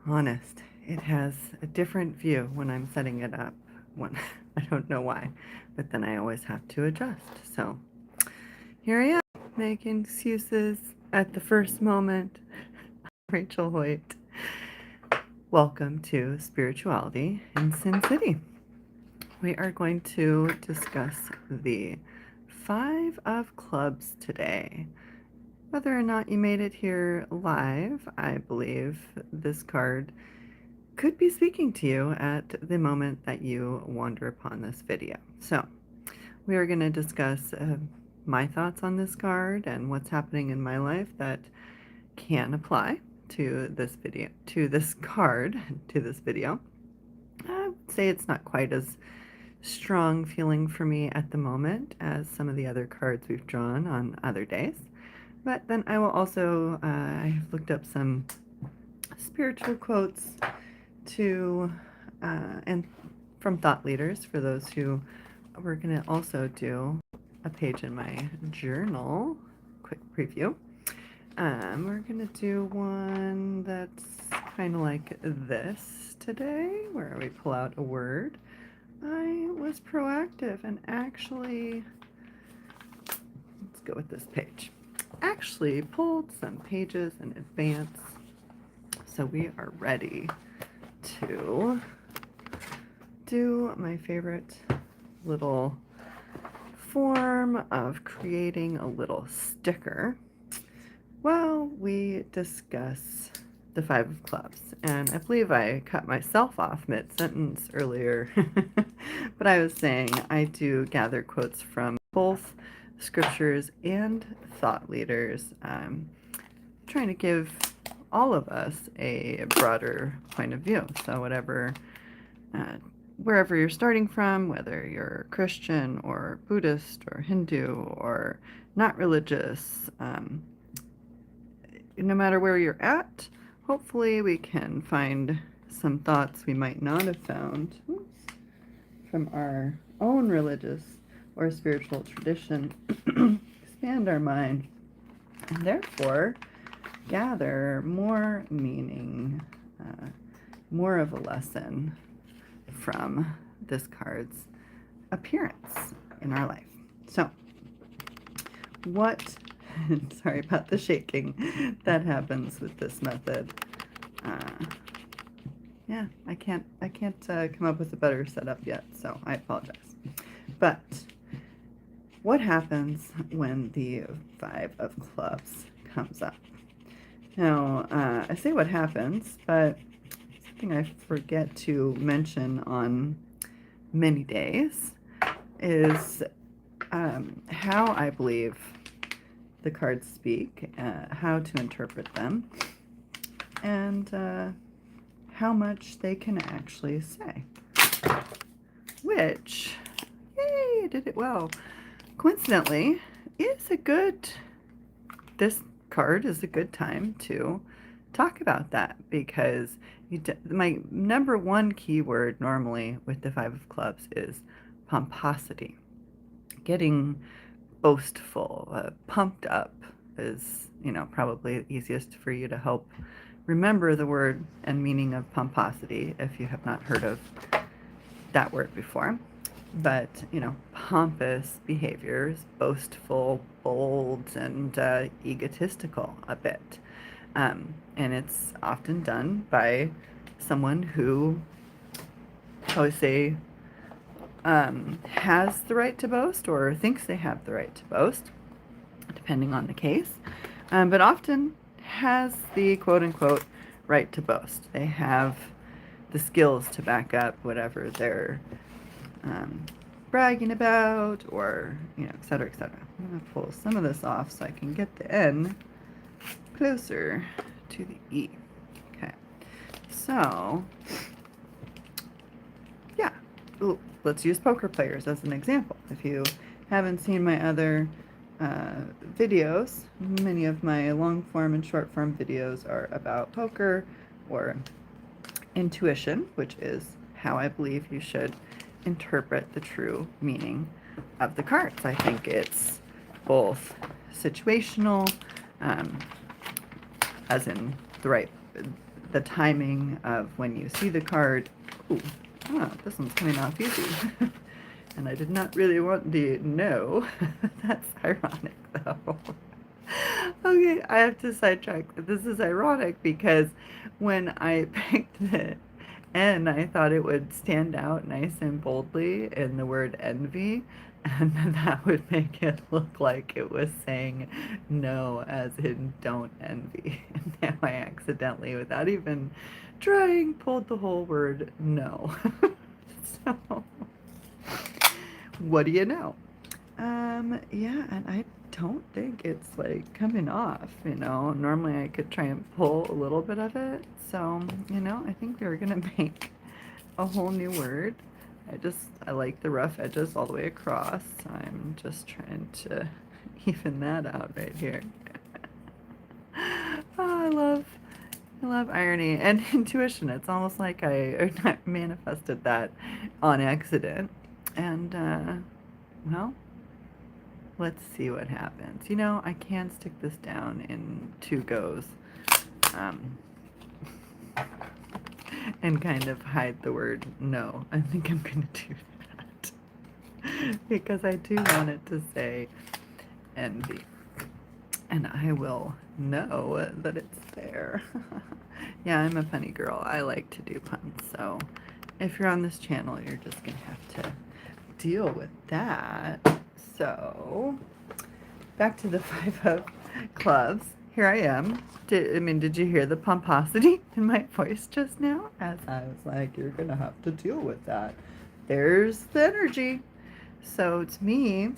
honest. It has a different view when I'm setting it up. When I don't know why, but then I always have to adjust. So here I am making excuses at the first moment. Rachel Hoyt. Welcome to Spirituality in Sin City. We are going to discuss the Five of Clubs today. Whether or not you made it here live, I believe this card could be speaking to you at the moment that you wander upon this video. So we are going to discuss my thoughts on this card and what's happening in my life that can apply to this video, to this card, to this video. I would say it's not quite as strong feeling for me at the moment as some of the other cards we've drawn on other days. But then I will also, I've looked up some spiritual quotes to, and from thought leaders for those who, we're going to also do a page in my journal, quick preview. We're going to do one that's kind of like this today, where we pull out a word. I was proactive and actually, let's go with this page, actually pulled some pages in advance, so we are ready to do my favorite little form of creating a little sticker while we discuss the Five of Clubs. And I believe I cut myself off mid-sentence earlier, but I was saying I do gather quotes from both scriptures and thought leaders, trying to give all of us a broader point of view. So whatever, wherever you're starting from, whether you're Christian or Buddhist or Hindu or not religious, no matter where you're at, hopefully we can find some thoughts we might not have found from our own religious or spiritual tradition, expand our mind, and therefore gather more meaning, more of a lesson from this card's appearance in our life. So, what, sorry about the shaking that happens with this method. Yeah, I can't come up with a better setup yet, so I apologize. But what happens when the Five of Clubs comes up? Now, I say what happens, but something I forget to mention on many days is how I believe the cards speak, how to interpret them, and how much they can actually say. Which, yay, I did it well. Coincidentally, this card is a good time to talk about that, because my number one keyword normally with the Five of Clubs is pomposity. Getting boastful, pumped up is, probably the easiest for you to help remember the word and meaning of pomposity if you have not heard of that word before. But, pompous behaviors, boastful, bold, and egotistical a bit. And it's often done by someone who, I would say, has the right to boast or thinks they have the right to boast, depending on the case, but often has the quote-unquote right to boast. They have the skills to back up whatever they're bragging about, or, et cetera, et cetera. I'm going to pull some of this off so I can get the N closer to the E. Okay, so, yeah. Ooh, let's use poker players as an example. If you haven't seen my other videos, many of my long form and short form videos are about poker or intuition, which is how I believe you should interpret the true meaning of the cards. I think it's both situational, as in the the timing of when you see the card. Ooh, this one's coming off easy. And I did not really want the no. That's ironic though. Okay, I have to sidetrack. This is ironic because when I picked the N, I thought it would stand out nice and boldly in the word envy, and that would make it look like it was saying no, as in don't envy. And now I accidentally, without even trying, pulled the whole word no. So, what do you know? Yeah, and I don't think it's like coming off, you know. Normally I could try and pull a little bit of it. So, you know, I think we're gonna make a whole new word. I like the rough edges all the way across. I'm just trying to even that out right here. Oh, I love irony and intuition. It's almost like I manifested that on accident. And, well, let's see what happens. You know, I can stick this down in 2 goes. And kind of hide the word no. I think I'm going to do that. Because I do want it to say envy. And I will know that it's there. Yeah, I'm a funny girl. I like to do puns. So if you're on this channel, you're just going to have to deal with that. So back to the 5 of clubs. Here I am. Did you hear the pomposity in my voice just now? As I was like, you're going to have to deal with that. There's the energy. So to me,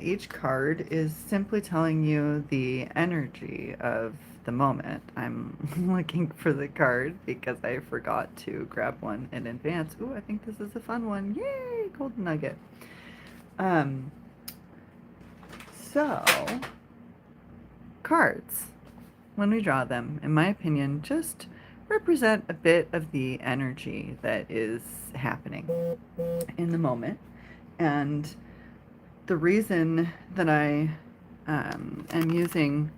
each card is simply telling you the energy of the moment. I'm looking for the card because I forgot to grab one in advance. Ooh, I think this is a fun one. Yay, golden nugget. So, cards, when we draw them, in my opinion, just represent a bit of the energy that is happening in the moment. And the reason that I am using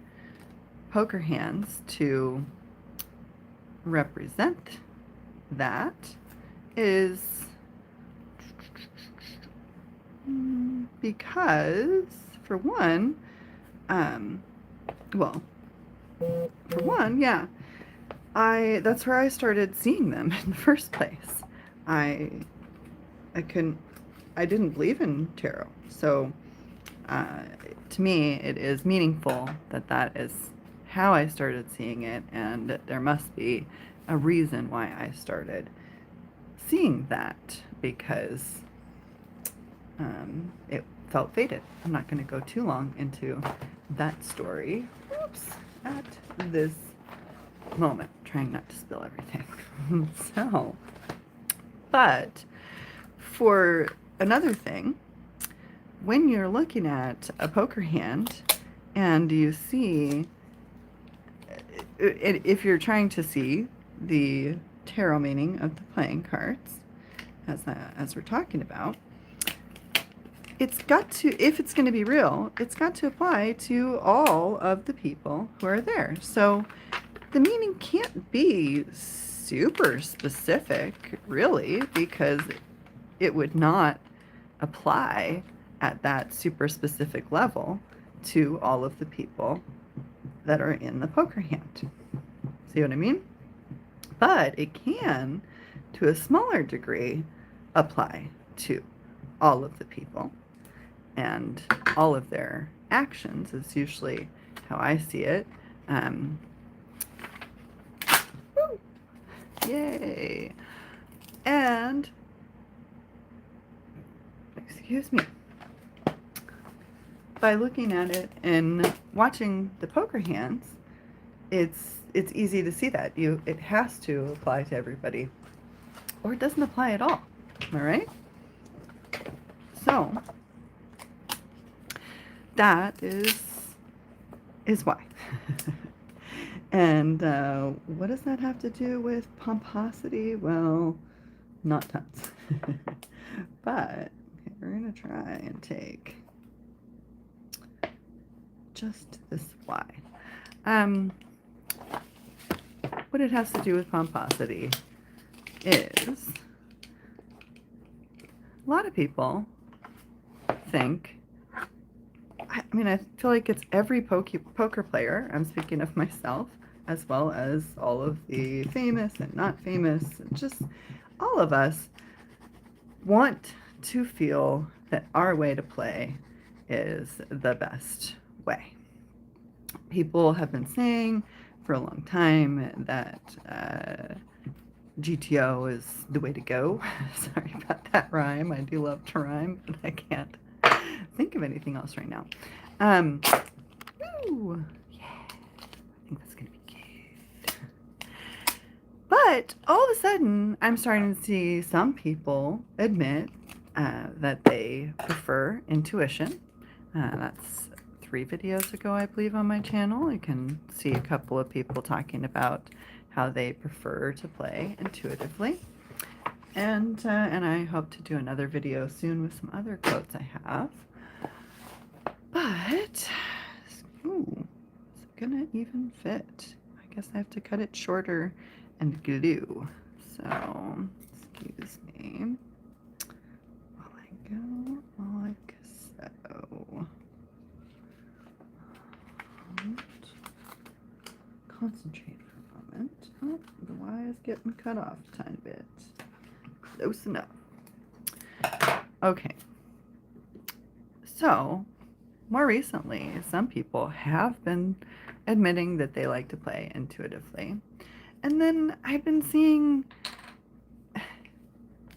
poker hands to represent that is because, for one, yeah, that's where I started seeing them in the first place. I didn't believe in tarot, so to me it is meaningful that that is how I started seeing it, and there must be a reason why I started seeing that, because it felt fated. I'm not going to go too long into that story. Oops, at this moment, trying not to spill everything. So, but for another thing, when you're looking at a poker hand and you see, if you're trying to see the tarot meaning of the playing cards, as we're talking about, it's got to, if it's going to be real, it's got to apply to all of the people who are there. So the meaning can't be super specific, really, because it would not apply at that super specific level to all of the people that are in the poker hand. See what I mean? But it can, to a smaller degree, apply to all of the people. And all of their actions is usually how I see it. Yay! And, excuse me, by looking at it and watching the poker hands, it's easy to see that. It has to apply to everybody, or it doesn't apply at all. Am I right? So that is why. And what does that have to do with pomposity? Well, not tons. But okay, we're gonna try and take just this Y. what it has to do with pomposity is a lot of people think, I mean, I feel like it's every poker player, I'm speaking of myself, as well as all of the famous and not famous, just all of us want to feel that our way to play is the best way. People have been saying for a long time that GTO is the way to go. Sorry about that rhyme. I do love to rhyme, but I can't think of anything else right now. Ooh, yeah, I think that's gonna be good. But all of a sudden, I'm starting to see some people admit that they prefer intuition. That's 3 videos ago, I believe, on my channel. You can see a couple of people talking about how they prefer to play intuitively. And I hope to do another video soon with some other quotes I have. But, ooh, is it gonna even fit? I guess I have to cut it shorter and glue. So, excuse me. While I go like so. Concentrate for a moment. Oh, the Y is getting cut off a tiny bit. Close enough. Okay. So, more recently, some people have been admitting that they like to play intuitively. And then I've been seeing,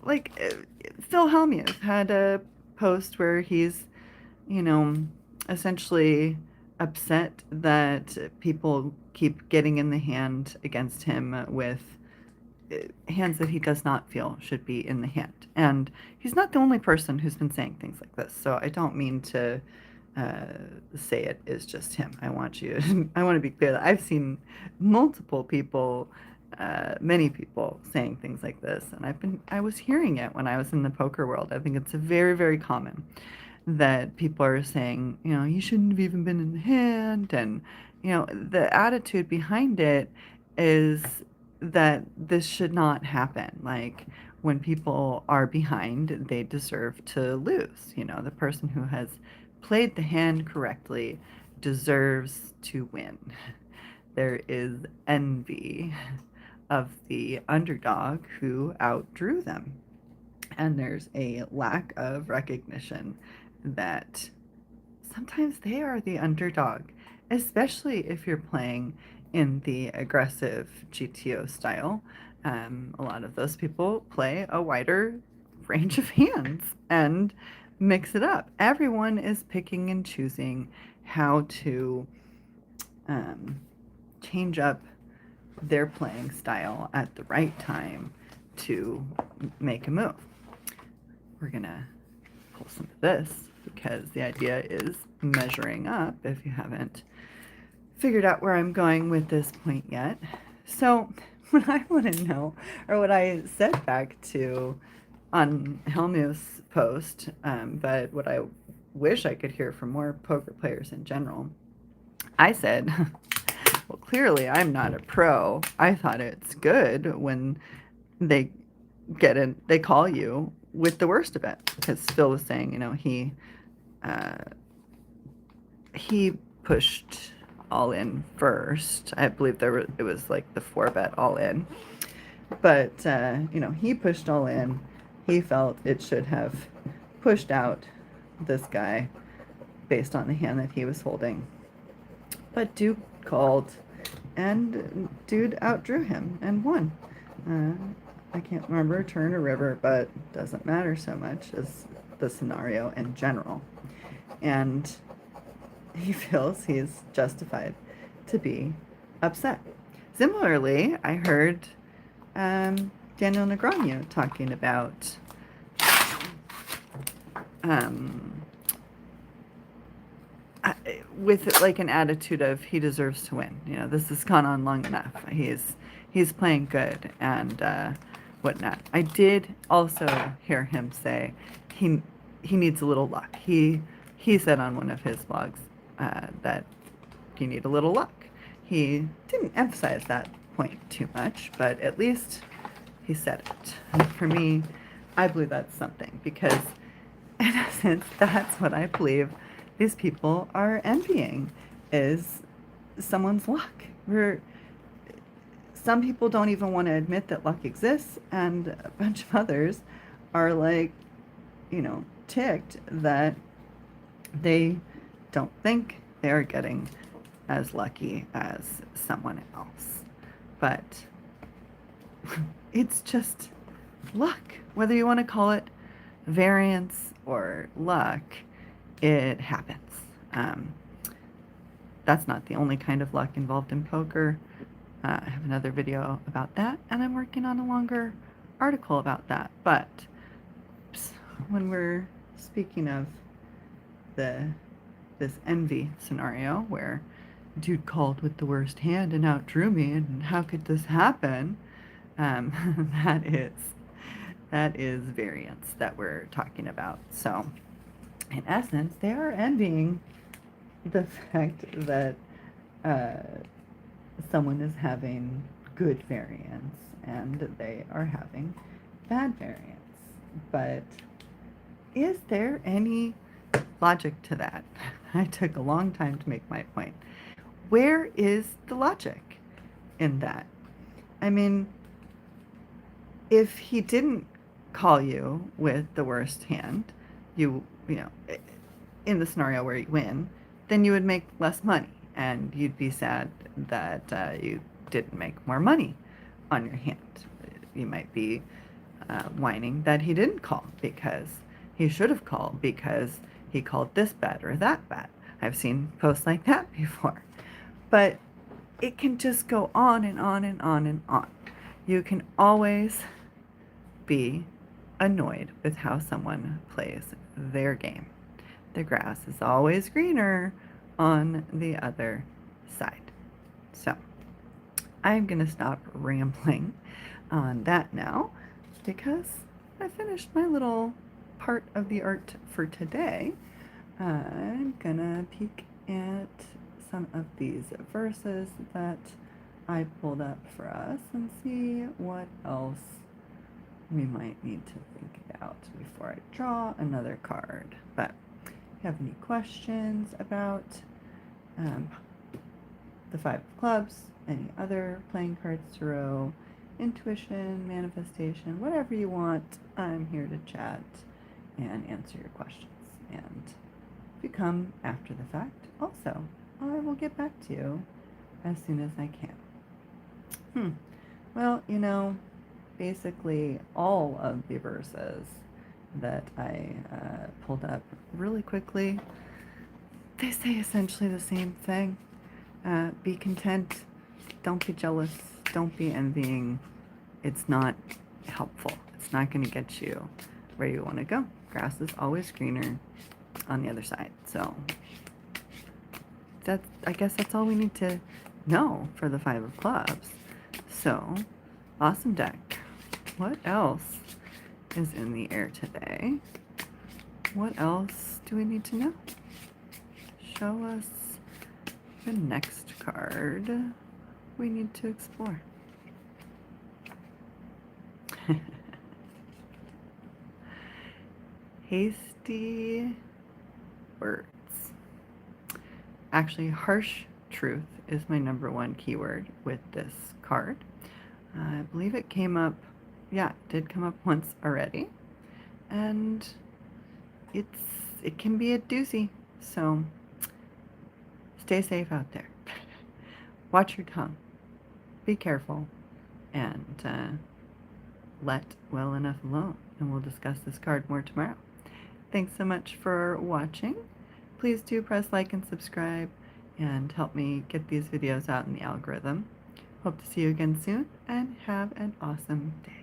like, Phil Hellmuth had a post where he's, you know, essentially upset that people keep getting in the hand against him with hands that he does not feel should be in the hand. And he's not the only person who's been saying things like this, so I don't mean to say it is just him. I want to be clear that I've seen multiple people, many people saying things like this, and I was hearing it when I was in the poker world. I think it's very, very common that people are saying, you know, you shouldn't have even been in the hand, and, you know, the attitude behind it is that this should not happen. Like, when people are behind, they deserve to lose. You know, the person who has played the hand correctly deserves to win. There is envy of the underdog who outdrew them. And there's a lack of recognition that sometimes they are the underdog, especially if you're playing in the aggressive GTO style. A lot of those people play a wider range of hands and mix it up. Everyone is picking and choosing how to change up their playing style at the right time to make a move. We're gonna pull some of this because the idea is measuring up, if you haven't figured out where I'm going with this point yet. So what I want to know, or what I said back to on Helmuth's post, but what I wish I could hear from more poker players in general, I said, well, clearly I'm not a pro. I thought it's good when they call you with the worst of it, because Phil was saying, you know, he pushed all in first. I believe it was like the 4-bet all in, but you know, he pushed all in. He felt it should have pushed out this guy based on the hand that he was holding, but Duke called, and dude outdrew him and won. I can't remember turn or river, but doesn't matter so much as the scenario in general. And he feels he's justified to be upset. Similarly, I heard Daniel Negreanu talking about with like an attitude of he deserves to win. You know, this has gone on long enough. He's playing good and whatnot. I did also hear him say he needs a little luck. He said on one of his blogs that you need a little luck. He didn't emphasize that point point too much, but at least he said it. And for me, I believe that's something, because in essence, that's what I believe these people are envying, is someone's luck. Some people don't even want to admit that luck exists, and a bunch of others are like, ticked that they don't think they're getting as lucky as someone else. But it's just luck. Whether you want to call it variance or luck, it happens. That's not the only kind of luck involved in poker. I have another video about that, and I'm working on a longer article about that. But when we're speaking of this envy scenario where dude called with the worst hand and outdrew me, and how could this happen? that is variance that we're talking about. So in essence, they are envying the fact that someone is having good variance and they are having bad variance. But is there any logic to that? I took a long time to make my point. Where is the logic in that? I mean, if he didn't call you with the worst hand, you know, in the scenario where you win, then you would make less money, and you'd be sad that you didn't make more money on your hand. You might be whining that he didn't call because he should have called, because he called this bet or that bet. I've seen posts like that before. But it can just go on and on and on and on. You can always be annoyed with how someone plays their game. The grass is always greener on the other side. So I'm going to stop rambling on that now, because I finished my little part of the art for today. I'm going to peek at some of these verses that I pulled up for us and see what else we might need to think about before I draw another card. But if you have any questions about the Five of Clubs, any other playing cards tarot, intuition, manifestation, whatever you want, I'm here to chat and answer your questions. And if you come after the fact, also, I will get back to you as soon as I can. Well, basically all of the verses that I pulled up really quickly, they say essentially the same thing. Be content, don't be jealous, don't be envying. It's not helpful. It's not going to get you where you want to go. Grass is always greener on the other side. So I guess that's all we need to know for the Five of Clubs. So, awesome deck. What else is in the air today? What else do we need to know? Show us the next card we need to explore. Hasty words. Actually, harsh truth is my #1 keyword with this card. I believe it came up, it did come up once already. And it can be a doozy. So stay safe out there. Watch your tongue. Be careful. And let well enough alone. And we'll discuss this card more tomorrow. Thanks so much for watching. Please do press like and subscribe and help me get these videos out in the algorithm. Hope to see you again soon, and have an awesome day.